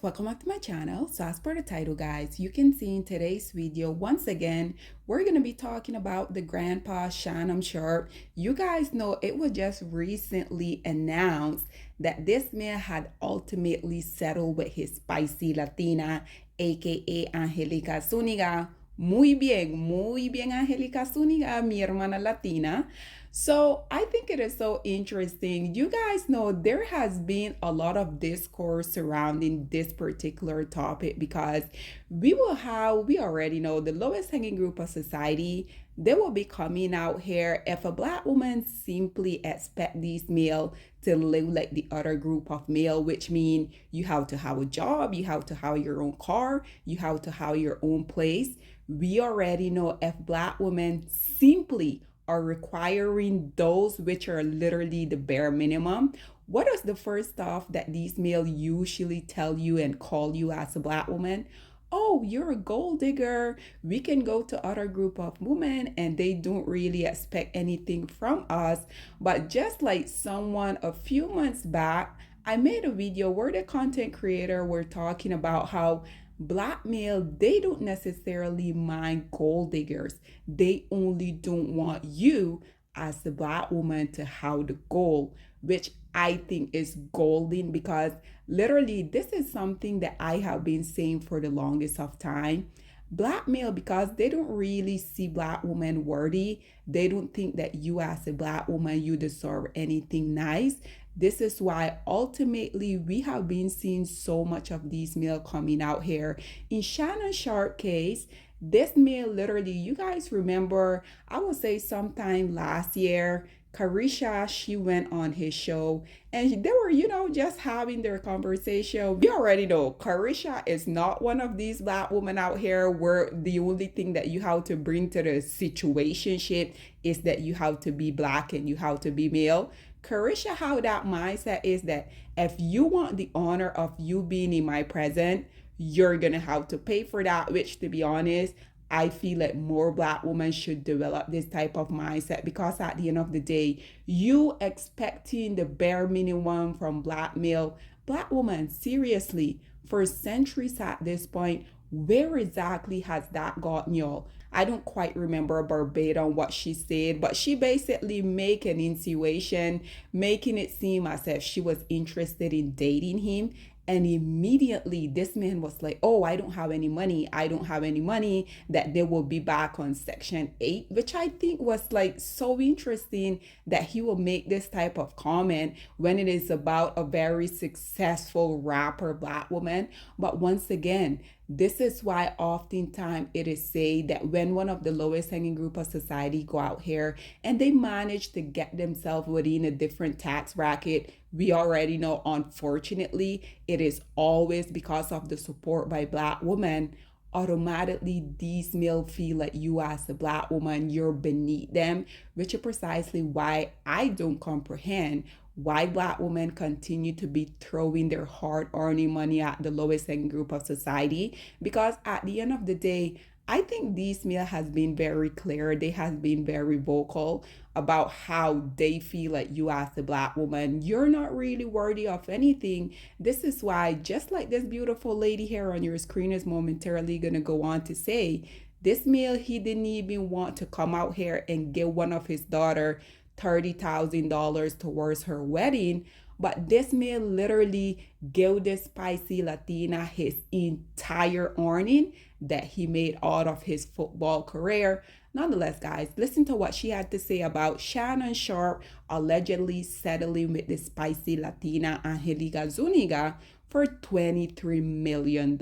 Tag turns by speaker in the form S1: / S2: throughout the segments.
S1: welcome back to my channel. So as per the title, guys, you can see in today's video, once again, we're going to be talking about the grandpa Shannon Sharpe. You guys know it was just recently announced that this man had ultimately settled with his spicy Latina, aka Angelica Zuniga. Muy bien, Angelica Zuniga, mi hermana Latina. So I think it is so interesting. You guys know there has been a lot of discourse surrounding this particular topic because we already know the lowest hanging group of society. They will be coming out here if a black woman simply expect these male to live like the other group of male, which mean you have to have a job, you have to have your own car, you have to have your own place. We already know if black women simply are requiring those which are literally the bare minimum, what is the first stuff that these male usually tell you and call you as a black woman? Oh, you're a gold digger. We can go to other group of women and they don't really expect anything from us. But just like someone a few months back, I made a video where the content creator were talking about how black male, they don't necessarily mind gold diggers. They only don't want you as the black woman to have the gold, which I think is golden because literally this is something that I have been saying for the longest of time. Black male, because they don't really see black women worthy, they don't think that you as a black woman you deserve anything nice. This is why ultimately we have been seeing so much of these male coming out here. In Shannon Sharpe case, this male literally, you guys remember, I would say sometime last year, Carisha, she went on his show and they were, just having their conversation. We already know Carisha is not one of these black women out here where the only thing that you have to bring to the situationship is that you have to be black and you have to be male. Carisha, how that mindset is that if you want the honor of you being in my presence, you're gonna have to pay for that, which to be honest, I feel like more black women should develop this type of mindset because at the end of the day, you expecting the bare minimum from black male, black woman, seriously, for centuries at this point, where exactly has that gotten y'all? I don't quite remember verbatim what she said, but she basically make an insinuation, making it seem as if she was interested in dating him. And immediately this man was like, oh, I don't have any money. I don't have any money, that they will be back on Section 8, which I think was like so interesting that he will make this type of comment when it is about a very successful rapper black woman. But once again, this is why oftentimes it is said that when one of the lowest hanging group of society go out here and they manage to get themselves within a different tax bracket, we already know, unfortunately, it is always because of the support by black women. Automatically, these male feel like you as a black woman, you're beneath them, which is precisely why I don't comprehend why black women continue to be throwing their hard-earned money at the lowest hanging group of society. Because at the end of the day, I think these male has been very clear. They has been very vocal about how they feel like you as a black woman, you're not really worthy of anything. This is why, just like this beautiful lady here on your screen is momentarily gonna go on to say, this male, he didn't even want to come out here and give one of his daughter $30,000 towards her wedding, but this man literally gave this spicy Latina his entire earning that he made out of his football career. Nonetheless, guys, listen to what she had to say about Shannon Sharpe allegedly settling with the spicy Latina Angelica Zuniga for $23 million.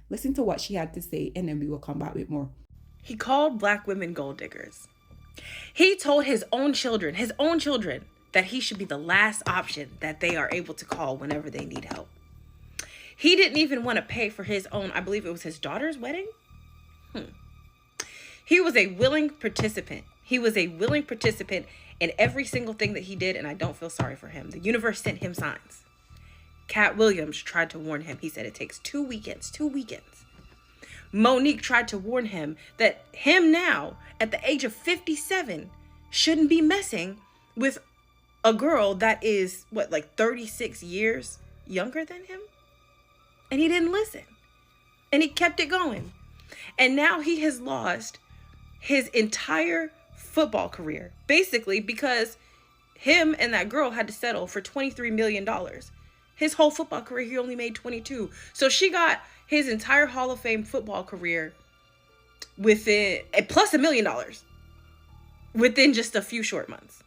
S1: Listen to what she had to say, and then we will come back with more.
S2: He called black women gold diggers. He told his own children, that he should be the last option that they are able to call whenever they need help. He didn't even want to pay for his own, I believe it was his daughter's wedding. He was a willing participant. He was a willing participant in every single thing that he did, and I don't feel sorry for him. The universe sent him signs. Cat Williams tried to warn him. He said it takes 2 weekends. Monique tried to warn him that him now, at the age of 57, shouldn't be messing with a girl that is, 36 years younger than him? And he didn't listen. And he kept it going. And now he has lost his entire football career, basically because him and that girl had to settle for $23 million. His whole football career, he only made 22. So she got his entire Hall of Fame football career within, plus $1 million within just a few short months.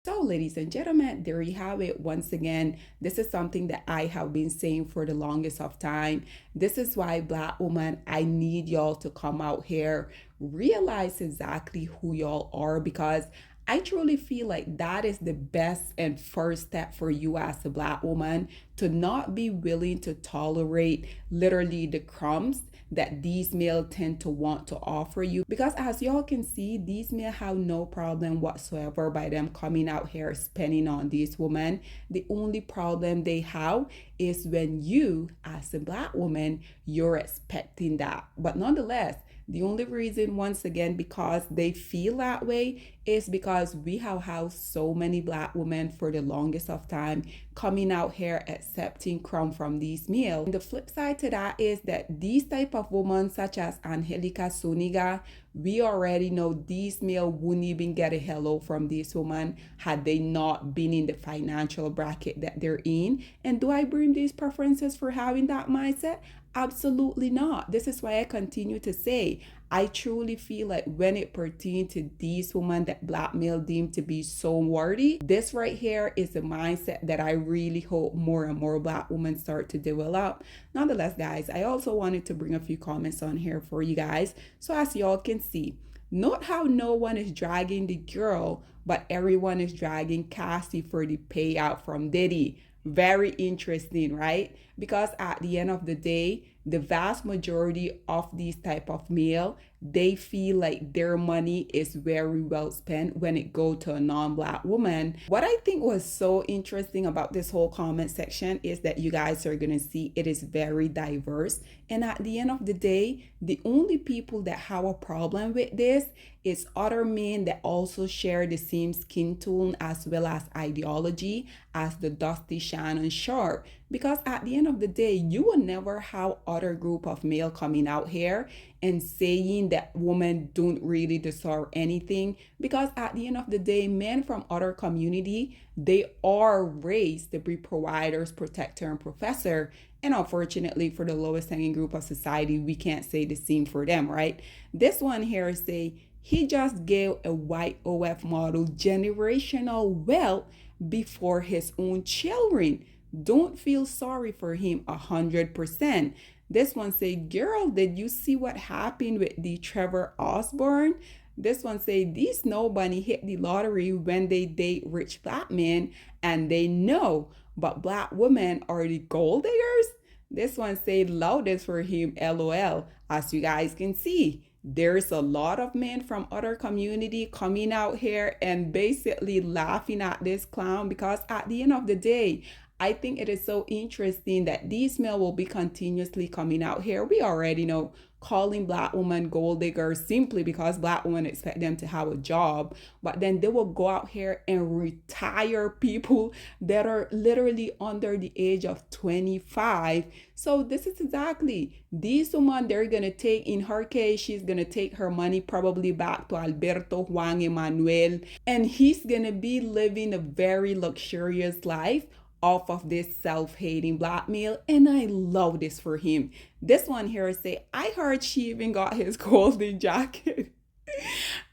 S1: So, ladies and gentlemen, there you have it. Once again, this is something that I have been saying for the longest of time. This is why, Black woman, I need y'all to come out here, realize exactly who y'all are, because I truly feel like that is the best and first step for you as a Black woman, to not be willing to tolerate literally the crumbs that these males tend to want to offer you. Because as y'all can see, these men have no problem whatsoever by them coming out here spending on these women. The only problem they have is when you, as a Black woman, you're expecting that. But nonetheless, the only reason, once again, because they feel that way is because we have had so many Black women for the longest of time coming out here accepting crumb from these males. And the flip side to that is that these type of women, such as Angelica Suniga, we already know these males wouldn't even get a hello from this woman had they not been in the financial bracket that they're in. And do I bring these preferences for having that mindset? Absolutely not. This is why I continue to say I truly feel like when it pertains to these women that Black male deem to be so worthy, this right here is a mindset that I really hope more and more Black women start to develop. Nonetheless, guys, I also wanted to bring a few comments on here for you guys. So as y'all can see, note how no one is dragging the girl, but everyone is dragging Cassie for the payout from Diddy. Very interesting, right? Because at the end of the day, the vast majority of these type of male, they feel like their money is very well spent when it go to a non-Black woman. What I think was so interesting about this whole comment section is that you guys are gonna see it is very diverse. And at the end of the day, the only people that have a problem with this is other men that also share the same skin tone as well as ideology as the Dusty Shannon Sharpe. Because at the end of the day, you will never have other group of male coming out here and saying that women don't really deserve anything. Because at the end of the day, men from other community, they are raised to be providers, protector, and professor. And unfortunately, for the lowest hanging group of society, we can't say the same for them, right? This one here say, he just gave a white OF model generational wealth before his own children. Don't feel sorry for him 100%. This one say, girl, did you see what happened with the Trevor Osborne? This one say, these nobody hit the lottery when they date rich Black men and they know, but Black women are the gold diggers. This one say, loudest for him, LOL. As you guys can see, there's a lot of men from other community coming out here and basically laughing at this clown, because at the end of the day, I think it is so interesting that these men will be continuously coming out here. We already know, calling Black women gold diggers simply because Black women expect them to have a job. But then they will go out here and retire people that are literally under the age of 25. So this is exactly these women they're going to take. In her case, she's going to take her money probably back to Alberto Juan Emanuel. And he's going to be living a very luxurious life off of this self-hating Black male, and I love this for him. This one here say, I heard she even got his golden jacket.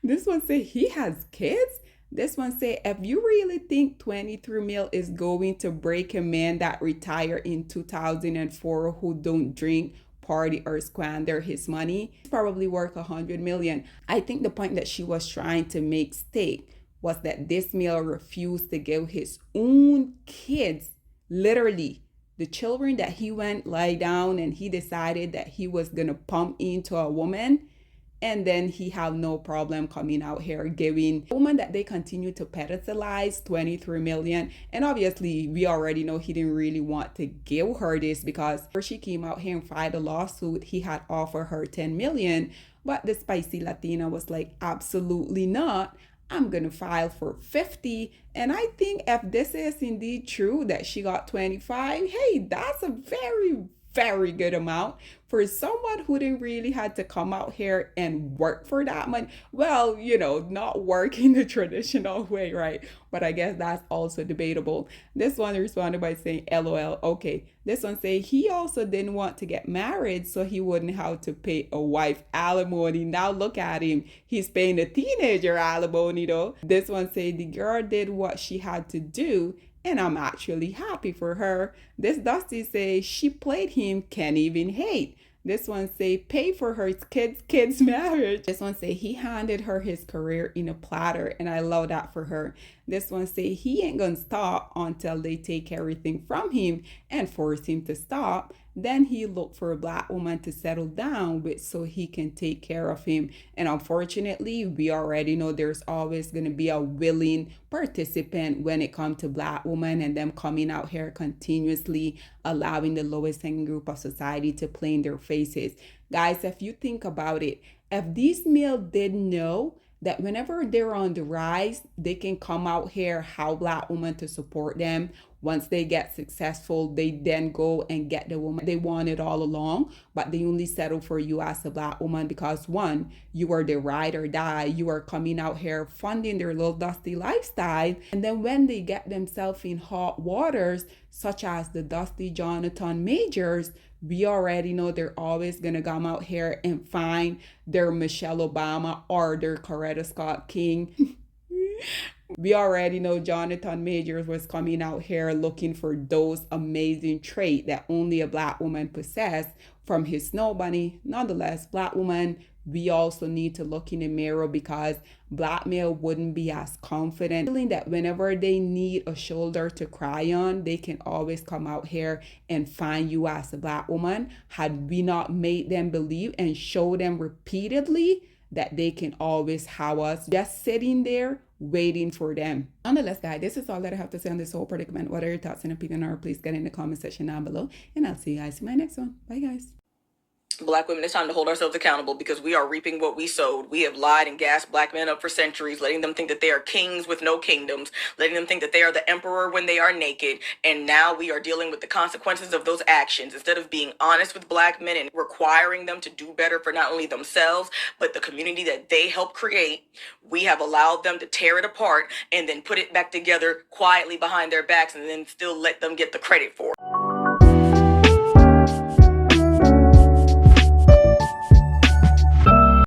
S1: This one say he has kids. This one say, if you really think 23 mil is going to break a man that retired in 2004 who don't drink, party, or squander his money, he's probably worth 100 million. I think the point that she was trying to make state was that this male refused to give his own kids, literally the children that he went lie down and he decided that he was gonna pump into a woman, and then he have no problem coming out here giving a woman that they continue to pedestalize 23 million. And obviously we already know he didn't really want to give her this, because before she came out here and filed a lawsuit, he had offered her 10 million, but the spicy Latina was like, absolutely not. I'm going to file for 50. And I think if this is indeed true that she got 25, hey, that's a very good amount for someone who didn't really had to come out here and work for that money. Well, not work in the traditional way, right? But I guess that's also debatable. This one responded by saying, LOL. Okay. This one say he also didn't want to get married so he wouldn't have to pay a wife alimony. Now look at him. He's paying a teenager alimony though. This one say the girl did what she had to do and I'm actually happy for her. This Dusty say she played him, can't even hate. This one say pay for her kids marriage. This one say he handed her his career in a platter and I love that for her. This one say he ain't gonna stop until they take everything from him and force him to stop. Then he looked for a black woman to settle down with so he can take care of him. And unfortunately, we already know there's always going to be a willing participant when it comes to black women and them coming out here continuously allowing the lowest hanging group of society to play in their faces. Guys, if you think about it, if these males did know that whenever they're on the rise, they can come out here, how black women to support them. Once they get successful, they then go and get the woman they wanted all along, but they only settle for you as a black woman because one, you are the ride or die. You are coming out here funding their little dusty lifestyle. And then when they get themselves in hot waters, such as the Dusty Jonathan Majors, we already know they're always going to come out here and find their Michelle Obama or their Coretta Scott King. We already know Jonathan Majors was coming out here looking for those amazing traits that only a black woman possessed from his snow bunny. Nonetheless, black woman, we also need to look in the mirror because black male wouldn't be as confident, feeling that whenever they need a shoulder to cry on, they can always come out here and find you as a black woman. Had we not made them believe and show them repeatedly that they can always have us just sitting there waiting for them. Nonetheless, guys, this is all that I have to say on this whole predicament. What are your thoughts and opinion are? Please get in the comment section down below. And I'll see you guys in my next one. Bye, guys.
S2: Black women, it's time to hold ourselves accountable because we are reaping what we sowed. We have lied and gassed black men up for centuries, letting them think that they are kings with no kingdoms, letting them think that they are the emperor when they are naked. And now we are dealing with the consequences of those actions. Instead of being honest with black men and requiring them to do better for not only themselves, but the community that they helped create, we have allowed them to tear it apart and then put it back together quietly behind their backs and then still let them get the credit for it.